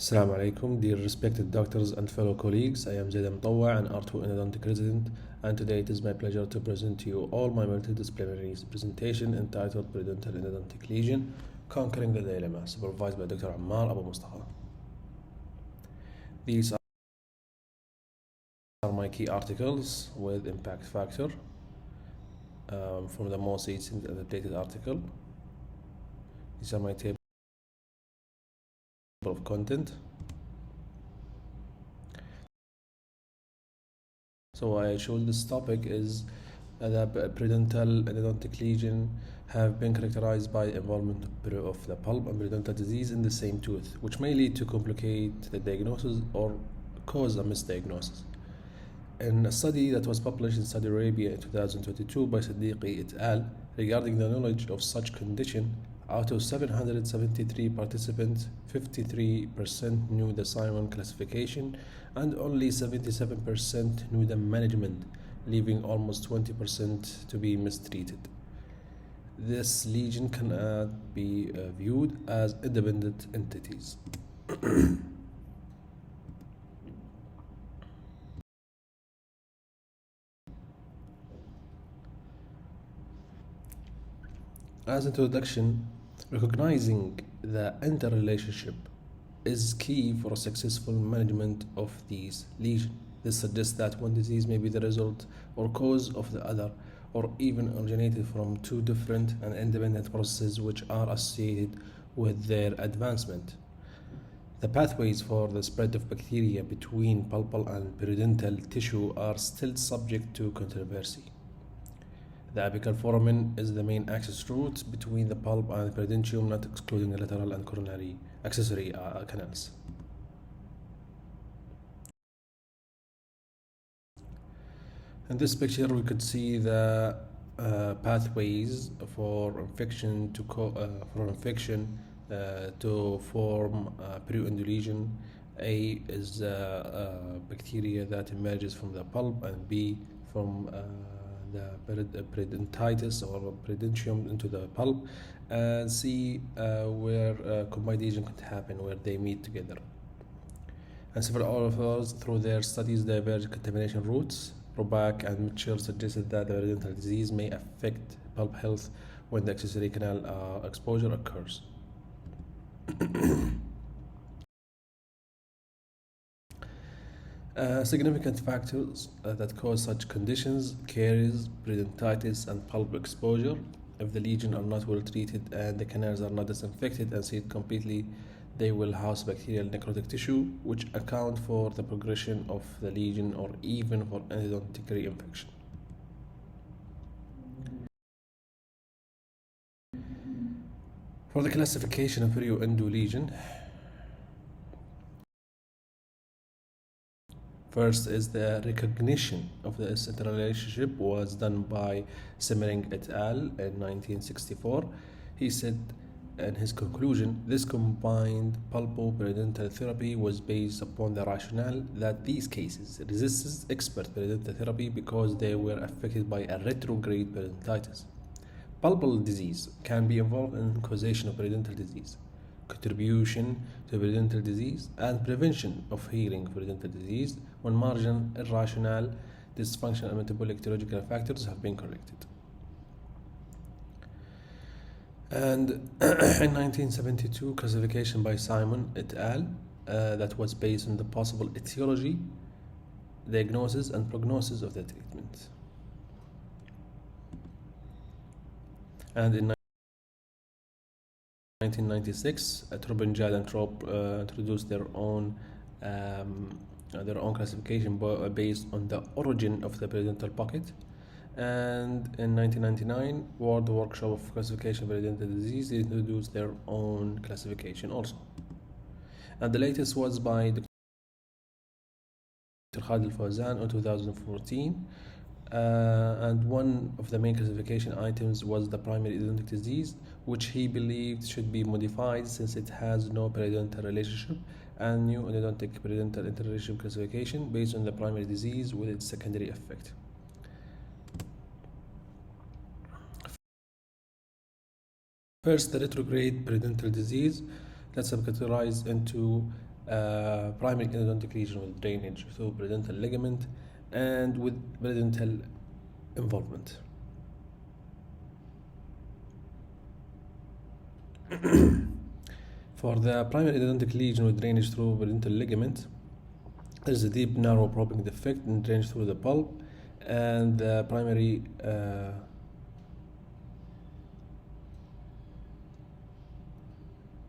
Assalamu alaikum, dear respected doctors and fellow colleagues. I am zaid almotawa, an R2 endodontic resident, and today it is my pleasure to present to you all my multidisciplinary presentation entitled Periodontal Endodontic Lesion Conquering the Dilemma, supervised by Dr. Ammar Abu Mustafa. These are my key articles with impact factor from the most recent and updated article. These are my table of content. So I chose this topic is that periodontal endodontic lesion have been characterized by involvement of the pulp and periodontal disease in the same tooth, which may lead to complicate the diagnosis or cause a misdiagnosis. In a study that was published in Saudi Arabia in 2022 by Siddiqui et al. Regarding the knowledge of such condition, out of 773 participants, 53% knew the Simon classification and only 77% knew the management, leaving almost 20% to be mistreated. This lesion cannot be viewed as independent entities. As introduction, recognizing the interrelationship is key for a successful management of these lesions. This suggests that one disease may be the result or cause of the other, or even originated from two different and independent processes which are associated with their advancement. The pathways for the spread of bacteria between pulpal and periodontal tissue are still subject to controversy. The apical foramen is the main access route between the pulp and the periodontium, not excluding the lateral and coronary accessory canals. In this picture, we could see the pathways for infection to form periodontal lesion. A is bacteria that emerges from the pulp, and B from the periodontitis or periodontium into the pulp, and C where combined agent could happen, where they meet together. And several authors, through their studies, diverged contamination routes. Roback and Mitchell suggested that the periodontal disease may affect pulp health when the accessory canal exposure occurs. Significant factors that cause such conditions: caries, periodontitis, and pulp exposure. If the lesions are not well treated and the canals are not disinfected and sealed completely, they will house bacterial necrotic tissue, which account for the progression of the lesion or even for endodontic reinfection. For the classification of perioendo lesion, first is the recognition of this interrelationship was done by Simmering et al. In 1964. He said in his conclusion, this combined pulpo-periodontal therapy was based upon the rationale that these cases resisted expert periodontal therapy because they were affected by a retrograde periodontitis. Pulpal disease can be involved in causation of periodontal disease, contribution to periodontal disease, and prevention of healing periodontal disease when marginal, irrational, dysfunctional, and metabolic etiological factors have been corrected. And in 1972, classification by Simon et al. That was based on the possible etiology, diagnosis, and prognosis of the treatment. And in 1996, Trubin-Jad and Trop introduced their own classification based on the origin of the periodontal pocket. And in 1999, World Workshop of Classification of Periodontal Disease introduced their own classification also. And the latest was by Dr. Khalid Al-Fawzan in 2014. And one of the main classification items was the primary endodontic disease, which he believed should be modified since it has no periodontal relationship, and new endodontic periodontal interrelationship classification based on the primary disease with its secondary effect. First, the retrograde periodontal disease, that's categorized into primary endodontic lesion with drainage through periodontal ligament and with periodontal involvement. For the primary endodontic lesion with drainage through periodontal ligament, there is a deep, narrow probing defect and drainage through the pulp, and the primary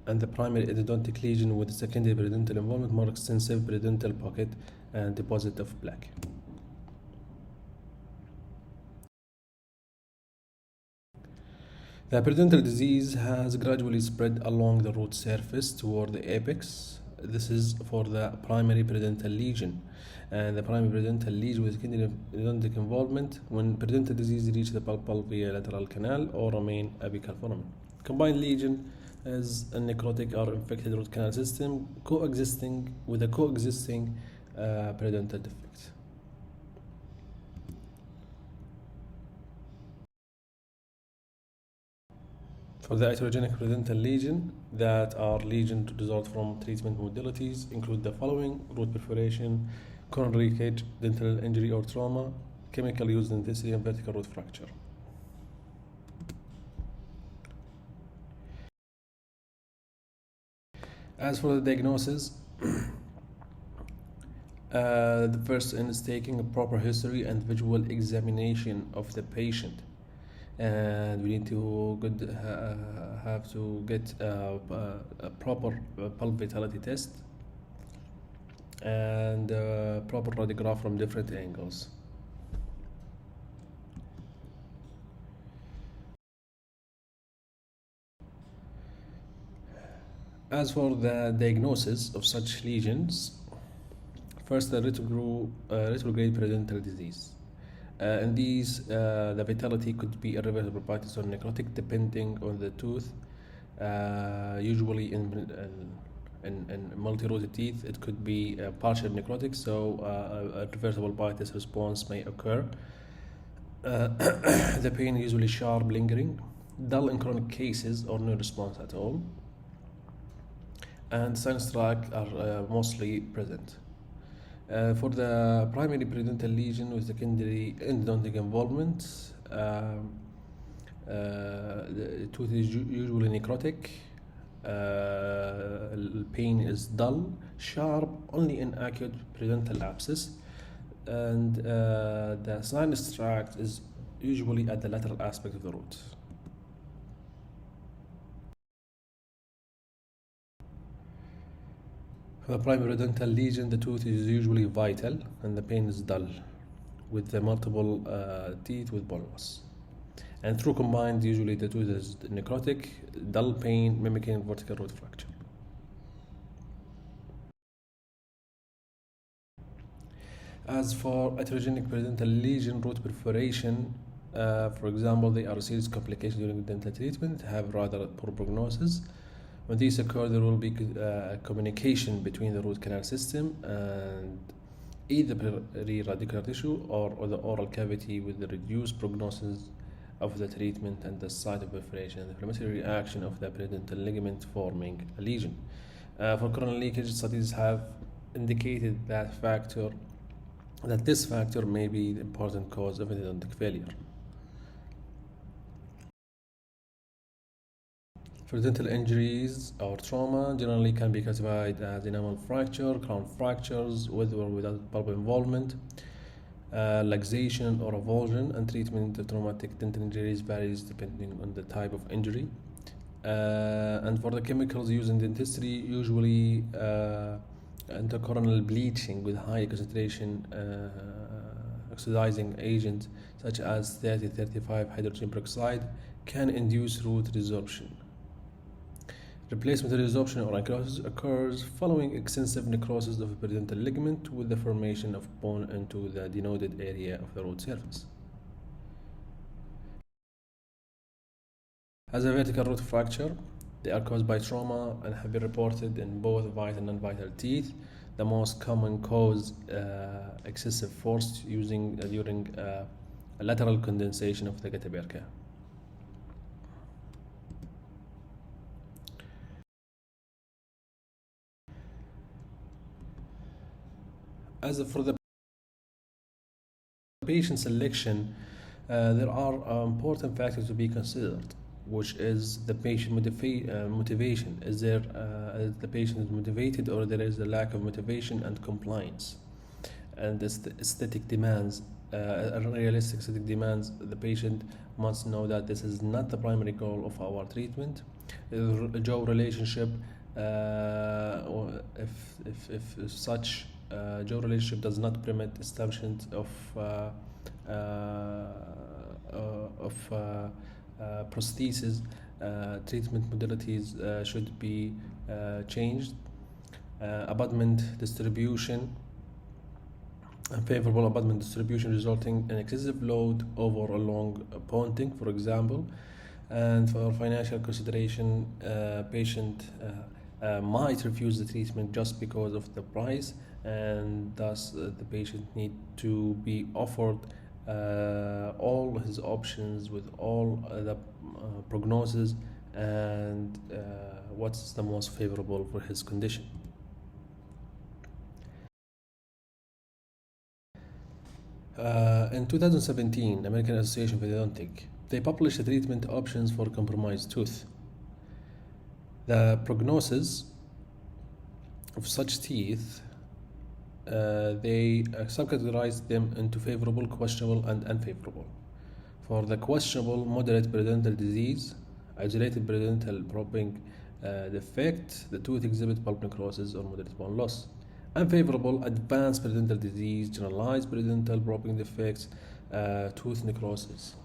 endodontic lesion with secondary periodontal involvement, more extensive periodontal pocket and deposit of plaque. The periodontal disease has gradually spread along the root surface toward the apex. This is for the primary periodontal lesion. And the primary periodontal lesion with secondary periodontic involvement when periodontal disease reaches the pulp via lateral canal or a main apical foramen. Combined lesion is a necrotic or infected root canal system coexisting with a coexisting periodontal defect. For the heterogenic periodontal lesion that are lesions to result from treatment modalities include the following: root perforation, coronary leakage, dental injury or trauma, chemical use dentistry, and vertical root fracture. As for the diagnosis, the first is taking a proper history and visual examination of the patient, and we need to have to get a proper pulp vitality test and proper radiograph from different angles. As for the diagnosis of such lesions, first the retrograde periodontal disease. In these, the vitality could be irreversible partitis or necrotic depending on the tooth. Usually in multi-rooted teeth, it could be partial necrotic, so a reversible partitis response may occur. The pain usually sharp, lingering, dull in chronic cases, or no response at all. And sinus tract are mostly present. For the primary periodontal lesion with secondary endodontic involvement, the tooth is usually necrotic. Pain is dull, sharp, only in acute periodontal abscess, and the sinus tract is usually at the lateral aspect of the root. For the primary periodontal lesion, the tooth is usually vital and the pain is dull, with the multiple teeth with bone loss. And through combined, usually the tooth is necrotic, dull pain mimicking vertical root fracture. As for heterogenic periodontal lesion, root perforation, for example, they are a serious complication during dental treatment, have rather poor prognosis. When these occur, there will be communication between the root canal system and either periradicular tissue or the oral cavity with the reduced prognosis of the treatment and the site of perforation and the inflammatory reaction of the periodontal ligament forming a lesion. For coronary leakage, studies have indicated that this factor may be the important cause of endodontic failure. Periodontal injuries or trauma generally can be classified as enamel fracture, crown fractures with or without pulp involvement, luxation or avulsion, and treatment of traumatic dental injuries varies depending on the type of injury. And for the chemicals used in dentistry, usually intercoronal bleaching with high concentration oxidizing agent such as 30-35 hydrogen peroxide can induce root resorption. Replacement resorption or necrosis occurs following extensive necrosis of the periodontal ligament with the formation of bone into the denuded area of the root surface. As a vertical root fracture, they are caused by trauma and have been reported in both vital and non-vital teeth. The most common cause excessive force during lateral condensation of the getaperca. As for the patient selection, there are important factors to be considered, which is the patient motivation. Is the patient is motivated, or there is a lack of motivation and compliance? And the aesthetic demands, unrealistic aesthetic demands, the patient must know that this is not the primary goal of our treatment. Job relationship, or if such job relationship does not permit establishment of prosthesis, treatment modalities should be changed. Abutment distribution, unfavorable abutment distribution resulting in excessive load over a long pointing, for example. And for financial consideration, patient might refuse the treatment just because of the price, and thus the patient need to be offered all his options with all the prognosis and what's the most favorable for his condition. In 2017, American Association of Endodontic, they published the treatment options for compromised tooth. The prognosis of such teeth, they subcategorized them into favorable, questionable, and unfavorable. For the questionable, moderate periodontal disease, isolated periodontal probing defect, the tooth exhibit pulp necrosis or moderate bone loss. Unfavorable, advanced periodontal disease, generalized periodontal probing defects, tooth necrosis.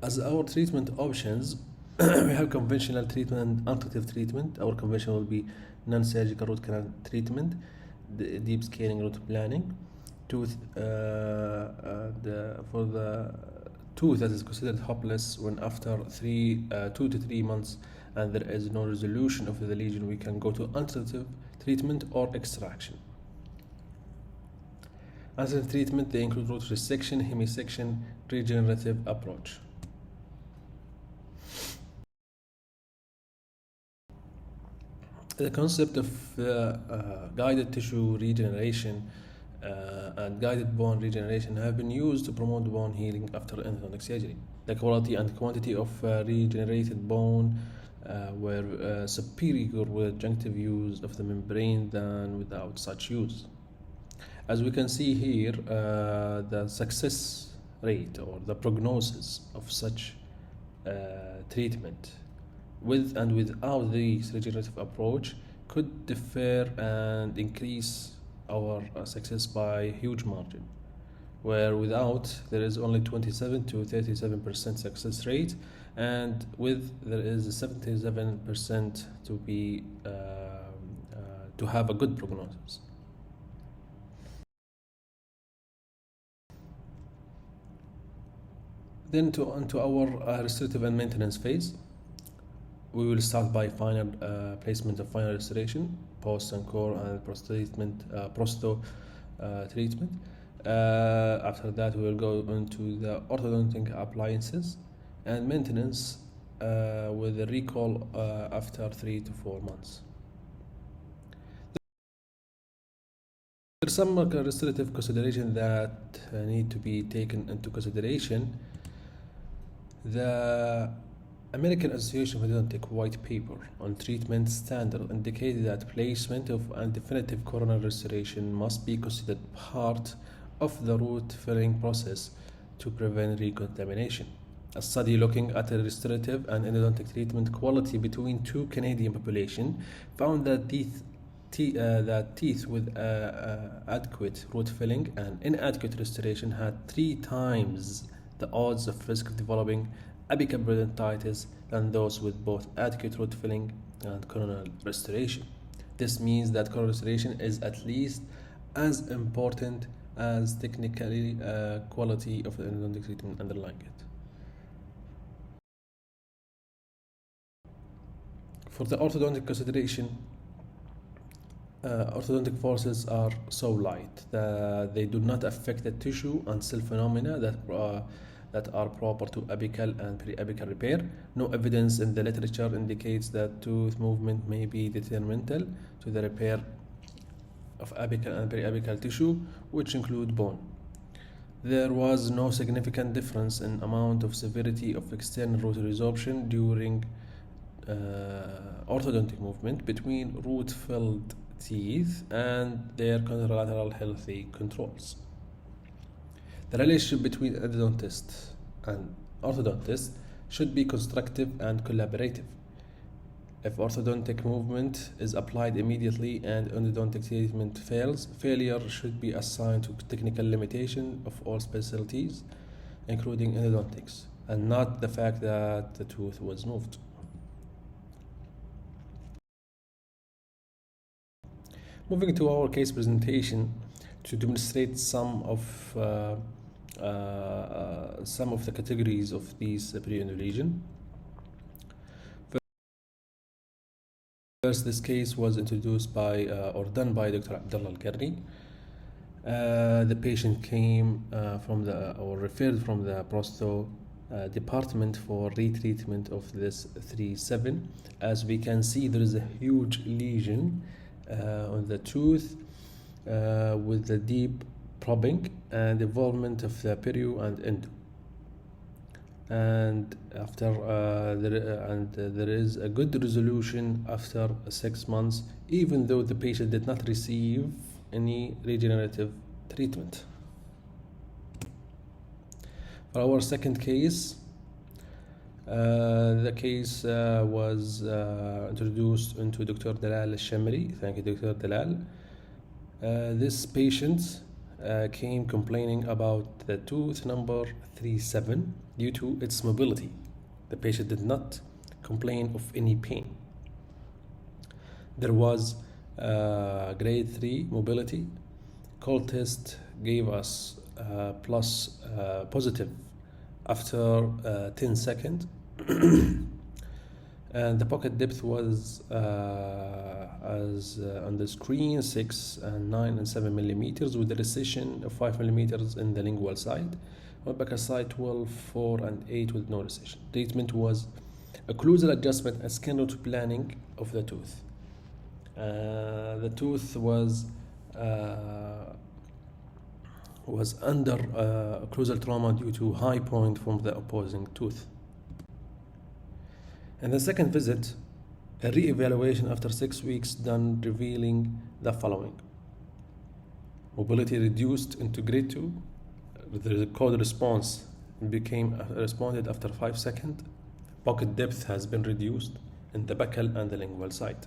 As our treatment options, we have conventional treatment and alternative treatment. Our conventional will be non-surgical root canal treatment, the deep scaling root planning, tooth for the tooth that is considered hopeless when after 2 to 3 months and there is no resolution of the lesion, we can go to alternative treatment or extraction. Alternative treatment, they include root resection, hemisection, regenerative approach. The concept of guided tissue regeneration and guided bone regeneration have been used to promote bone healing after endodontic surgery. The quality and quantity of regenerated bone were superior with adjunctive use of the membrane than without such use. As we can see here, the success rate or the prognosis of such treatment with and without this regenerative approach could differ and increase our success by a huge margin, where without there is only 27 to 37% success rate, and with there is a 77% to be to have a good prognosis. Then onto our restorative and maintenance phase. We will start by final placement of final restoration, post and core and prosto treatment. After that, we will go into the orthodontic appliances and maintenance with a recall after 3 to 4 months. There are some restorative considerations that need to be taken into consideration. The American Association of Endodontic White Paper on Treatment Standard indicated that placement of undefinitive coronal restoration must be considered part of the root filling process to prevent recontamination. A study looking at the restorative and endodontic treatment quality between 2 Canadian populations found that teeth with adequate root filling and inadequate restoration had 3 times the odds of risk of developing apical periodontitis than those with both adequate root filling and coronal restoration. This means that coronal restoration is at least as important as technically quality of the endodontic treatment underlying it. For the orthodontic consideration, orthodontic forces are so light that they do not affect the tissue and cell phenomena that are proper to apical and periapical repair. No evidence in the literature indicates that tooth movement may be detrimental to the repair of apical and periapical tissue, which include bone. There was no significant difference in amount of severity of external root resorption during orthodontic movement between root-filled teeth and their contralateral healthy controls. The relationship between endodontist and orthodontist should be constructive and collaborative. If orthodontic movement is applied immediately and endodontic treatment fails, failure should be assigned to technical limitation of all specialties, including endodontics, and not the fact that the tooth was moved. Moving to our case presentation to demonstrate some of the categories of these periodontal lesion. First, this case was introduced by or done by Dr. Abdullah Al-Karni. The patient came referred from the prosto department for retreatment of this 3-7. As we can see, there is a huge lesion on the tooth with the deep probing and involvement of the perio and endo. And after there is a good resolution after 6 months, even though the patient did not receive any regenerative treatment. For our second case, the case was introduced into Dr. Dalal Al-Shamri. Thank you, Dr. Dalal. This patient came complaining about the tooth number 3-7 due to its mobility. The patient did not complain of any pain. There was grade 3 mobility. Cold test gave us positive after 10 seconds. And the pocket depth was as on the screen 6 and 9 and 7 millimeters with a recession of 5 millimeters in the lingual side. Buccal side 12, 4 and 8 with no recession. Treatment was occlusal adjustment and skin root planning of the tooth. The tooth was under occlusal trauma due to high point from the opposing tooth. In the second visit, a re-evaluation after 6 weeks done revealing the following: mobility reduced into grade 2, the code response became responded after 5 seconds. Pocket depth has been reduced in the buccal and the lingual side.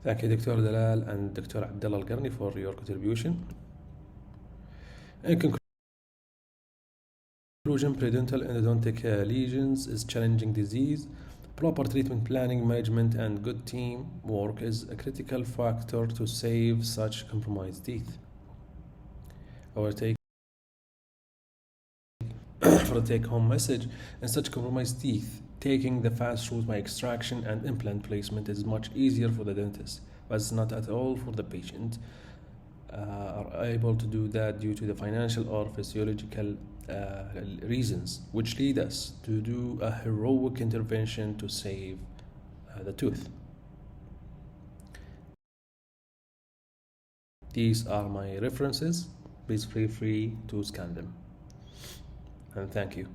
Thank you, Dr. Dalal and Dr. Abdullah Al-Karni, for your contribution. In conclusion, periodontal endodontic lesions is challenging disease. Proper treatment planning, management, and good team work is a critical factor to save such compromised teeth. Our take-home message: in such compromised teeth, taking the fast route by extraction and implant placement is much easier for the dentist, but it's not at all for the patient. Are able to do that due to the financial or physiological reasons, which lead us to do a heroic intervention to save the tooth. These are my references. Please feel free to scan them. And thank you.